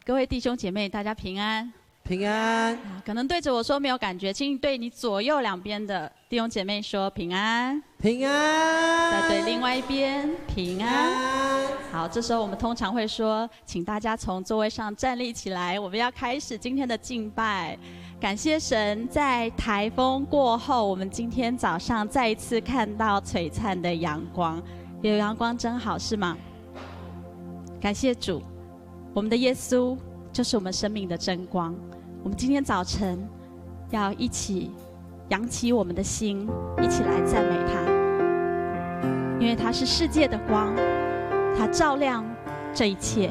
各位弟兄姐妹，大家平安。平安。可能对着我说没有感觉，请你对你左右两边的弟兄姐妹说平安。平安。再对另外一边平安。好，这时候我们通常会说，请大家从座位上站立起来，我们要开始今天的敬拜。感谢神，在台风过后，我们今天早上再一次看到璀璨的阳光，有阳光真好，是吗？感谢主，我们的耶稣就是我们生命的真光。我们今天早晨要一起扬起我们的心，一起来赞美他，因为他是世界的光，他照亮这一切，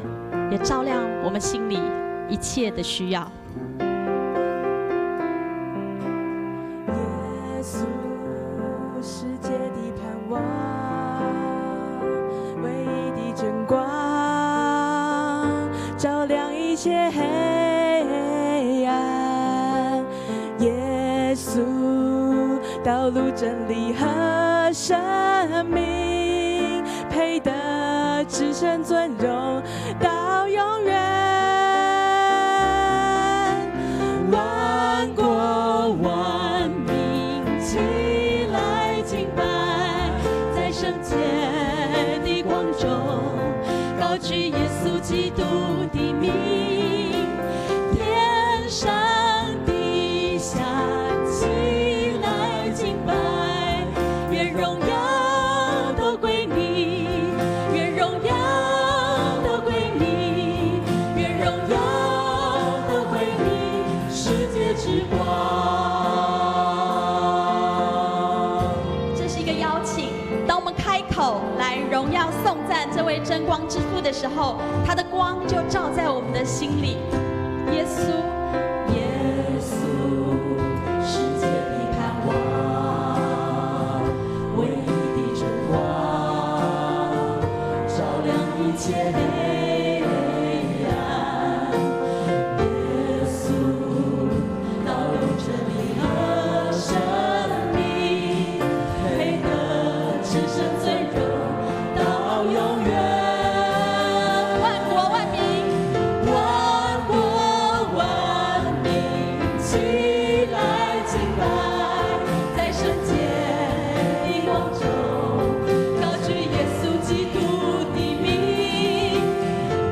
也照亮我们心里一切的需要。耶稣，世界的盼望，唯一的真光，照亮一切黑暗。耶稣，道路、真理和生命，配得至圣尊荣到永远。万国万民起来敬拜，在圣洁的光中高举耶稣基督的名，天上地下起来敬拜，愿荣耀都归你，愿荣耀都归你，愿荣耀都归你，世界之光。这是一个邀请，当我们开口来荣耀颂赞这位真光之父的时候，他的光就照在我们的心里。耶稣，耶稣，世界的盼望，唯一的真光，照亮一切黑暗。耶稣，道路、真理和生命，配得至圣尊荣到永远。万国万民，万国万民起来敬拜，在圣洁的光中高举耶稣基督的名，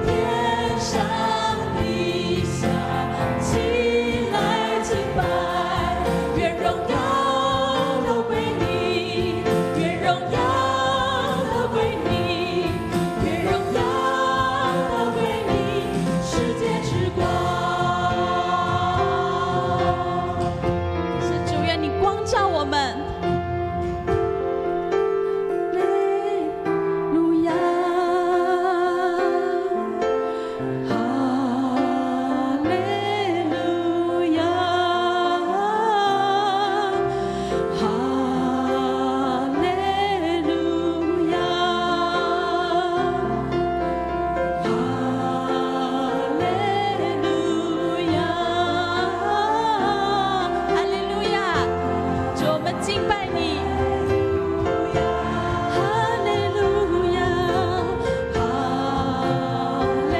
天上地下起来敬拜，愿荣耀都归你，愿荣耀都归你，愿荣耀都归你，世界之光。是主，愿你光照我们。路亚，哈利路亚，哈利路亚，哈利路亚，哈利路亚！主，我们敬拜你。哈利路亚，哈利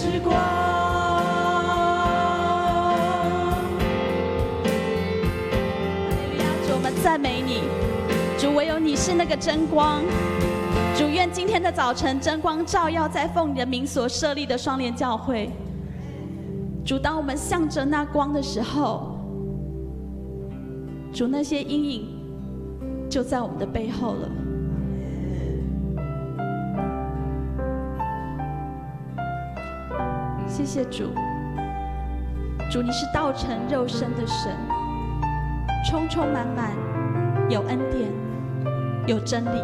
之光。主，我们赞美你，主，唯有你是那个真光。主，愿今天的早晨真光照耀在奉你的名所设立的双联教会。主，当我们向着那光的时候，主，那些阴影就在我们的背后了。谢谢主，主，你是道成肉身的神，充充满满有恩典，有真理。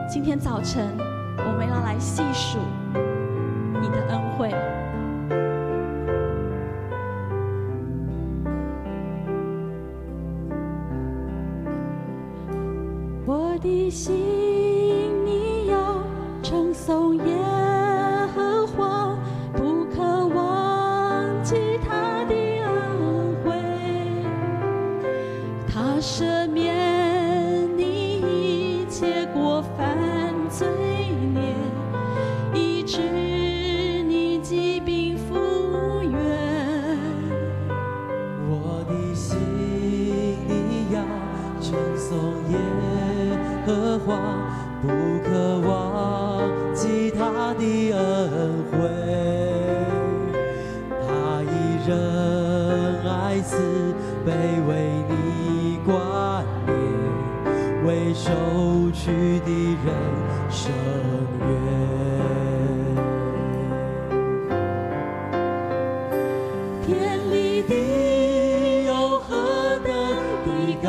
今天早晨，我们要来细数你的恩惠。我的心，你要称颂耶和华，不可忘记他的恩惠。他赦免你一切过犯罪孽，医治你疾病复原。我的心，你要称颂耶和华，不可忘记他的恩惠。他以仁爱慈悲为你冠冕，为受屈的人伸冤。天离地有何等的高，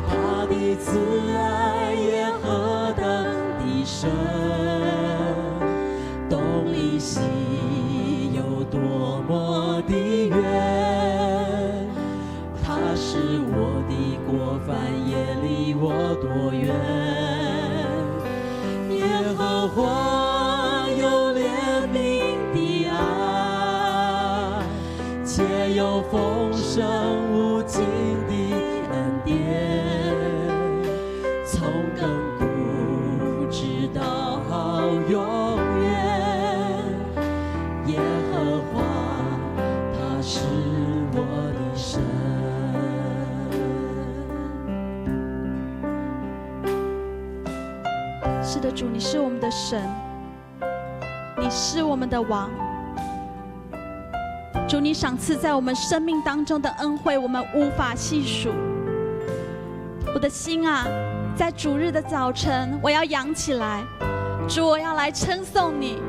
他的慈爱也何等的深，东离西有多么的远，他使我的过犯也离我多远。耶和华有怜悯的爱，且有丰盛无尽的恩典，从亘古直到永远。耶和华，他是我的神。是的，主，你是我们的神，你是我们的王。主，你赏赐在我们生命当中的恩惠，我们无法细数。我的心啊，在主日的早晨，我要扬起来，主，我要来称颂你。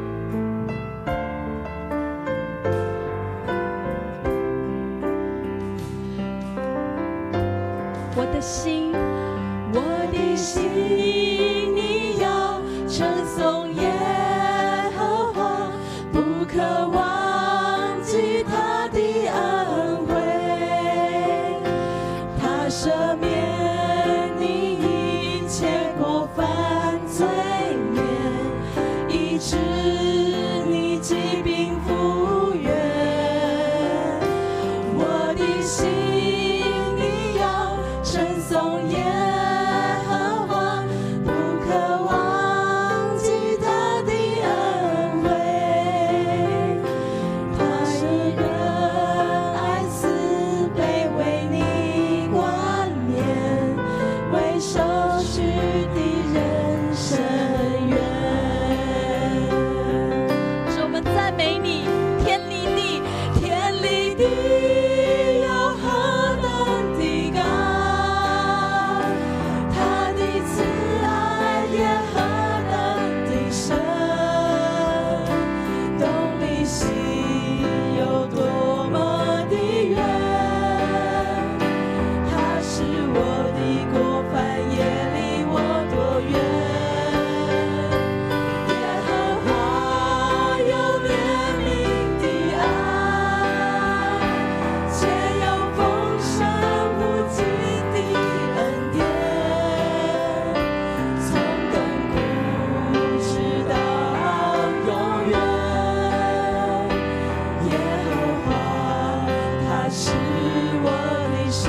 我的心，我的心，你要称颂耶和华，不可忘记他的恩惠。他赦免你一切过犯罪孽，医治你疾病复原。我的心，你要称颂耶和华，不可忘记他的恩惠。他以仁爱慈悲为你冠冕，为受屈的人伸冤。主，我们赞美你，天离地，天离地有何等的高，他的慈爱也何等的深，东离西有多么的远，他使我的过犯也离我多远。耶和华有怜悯的爱，且有丰盛无尽的恩典，从亘古直到永远。耶和华，他是我的神。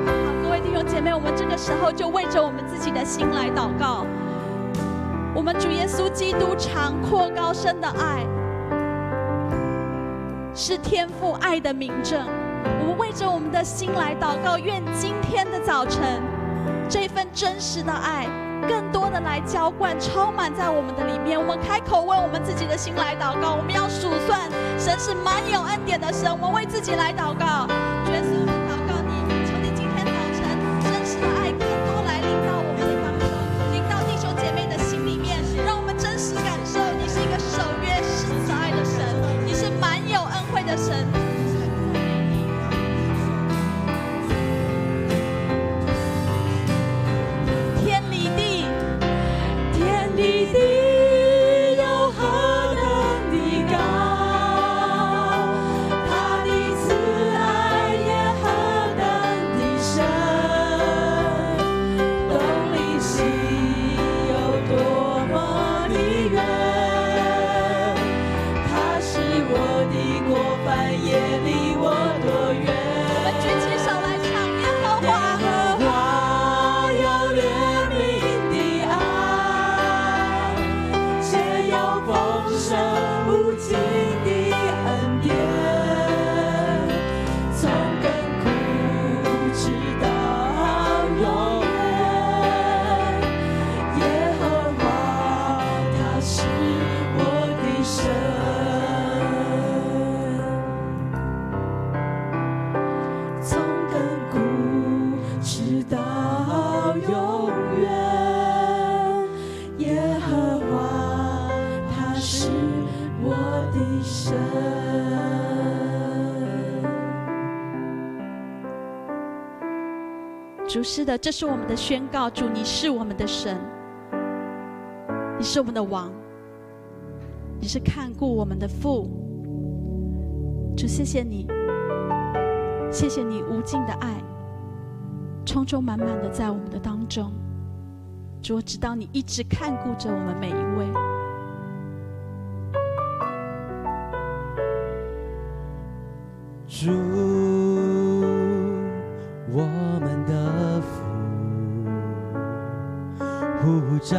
好，各位弟兄姐妹，我们这个时候就为着我们自己的心来祷告。我们主耶稣基督长阔高深的爱，是天父爱的明证。我们为着我们的心来祷告，愿今天的早晨，这份真实的爱更多的来浇灌充满在我们的里面。我们开口为我们自己的心来祷告，我们要数算神是满有恩典的神。我们为自己来祷告，主耶稣，我们祷告你，求你今天早晨真实的爱更多来临到我们的当中，临到弟兄姐妹的心里面，让我们真实感受你是一个守约施慈爱的神，你是满有恩惠的神。主，是的，这是我们的宣告。主，你是我们的神，你是我们的王，你是看顾我们的父。主，谢谢你，谢谢你无尽的爱，充充满满的在我们的当中。主，我知道你一直看顾着我们每一位。主，我们的父，呼召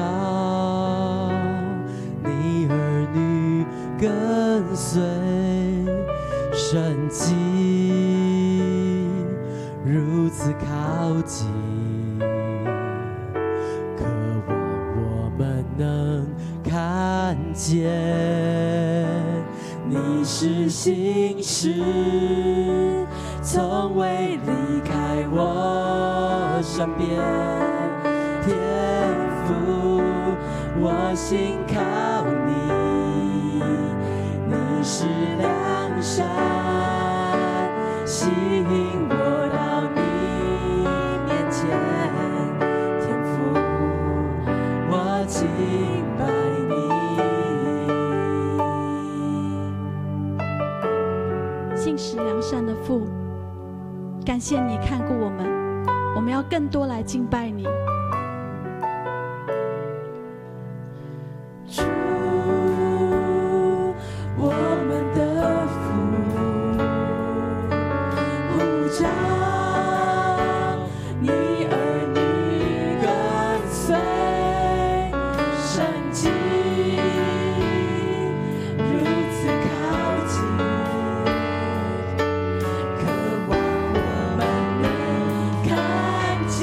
你儿女跟随，神迹如此靠近，渴望我们能看见你是信实，从未离开我身边。天父，我心靠你，你是良善，吸引我到你面前。天父，我敬拜你。信实良善的父，感谢你看顾我们，我们要更多来敬拜你。主，我们的父，呼召你儿女跟随，神迹如此靠近，渴望我们能看见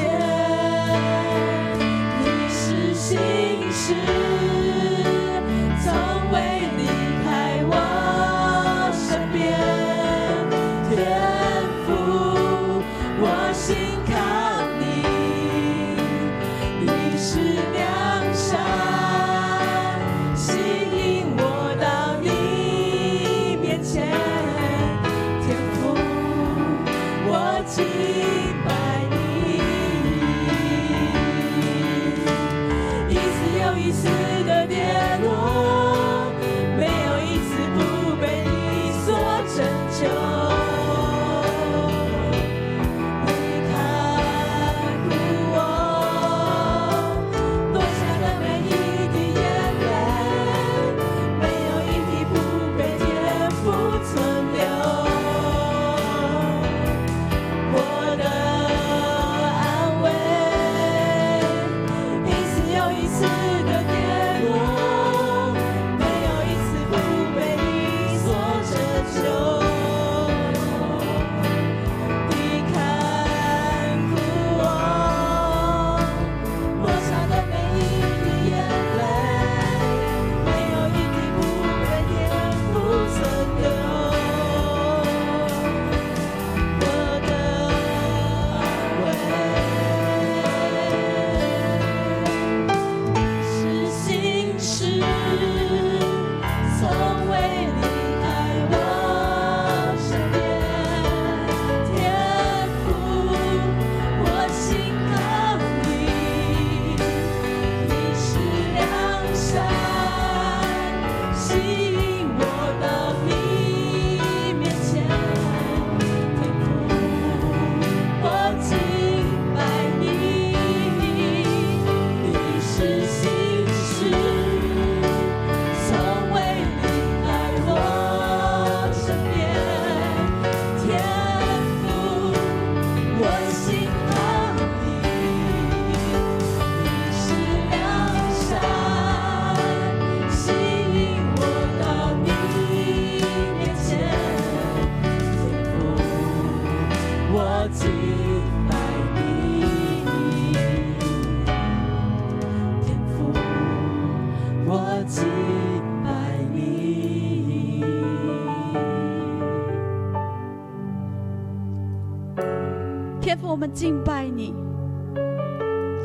敬拜你。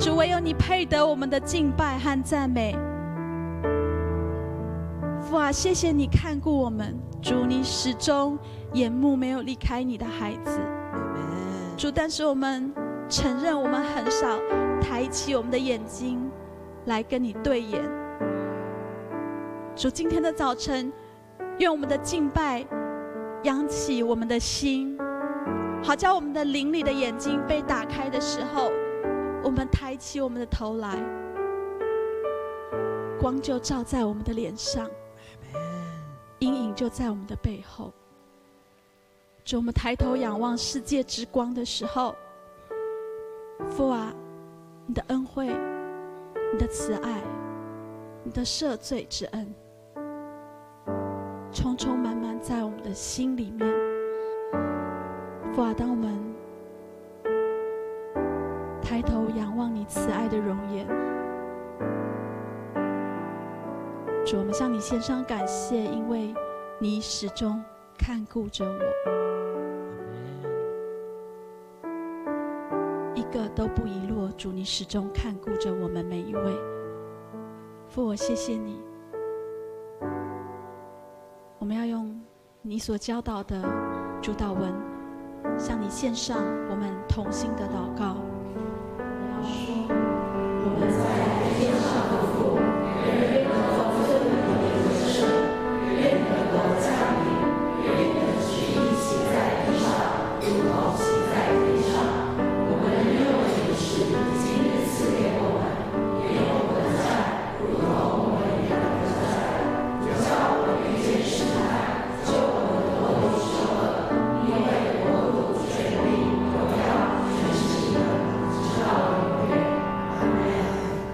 主，唯有你配得我们的敬拜和赞美。父啊，谢谢你看顾我们。主，你始终眼目没有离开你的孩子。主，但是我们承认我们很少抬起我们的眼睛来跟你对眼。主，今天的早晨，愿我们的敬拜扬起我们的心，好叫我们的灵里的眼睛被打开的时候，我们抬起我们的头来，光就照在我们的脸上，阴影就在我们的背后。主，我们抬头仰望世界之光的时候，父啊，你的恩惠，你的慈爱，你的赦罪之恩，充充满满在我们的心里面。父啊，当我们抬头仰望你慈爱的容颜，主，我们向你献上感谢，因为你始终看顾着我，一个都不遗落。主，你始终看顾着我们每一位。父，我谢谢你。我们要用你所教导的主祷文，向你献上我们同心的祷告。我们在天上的父。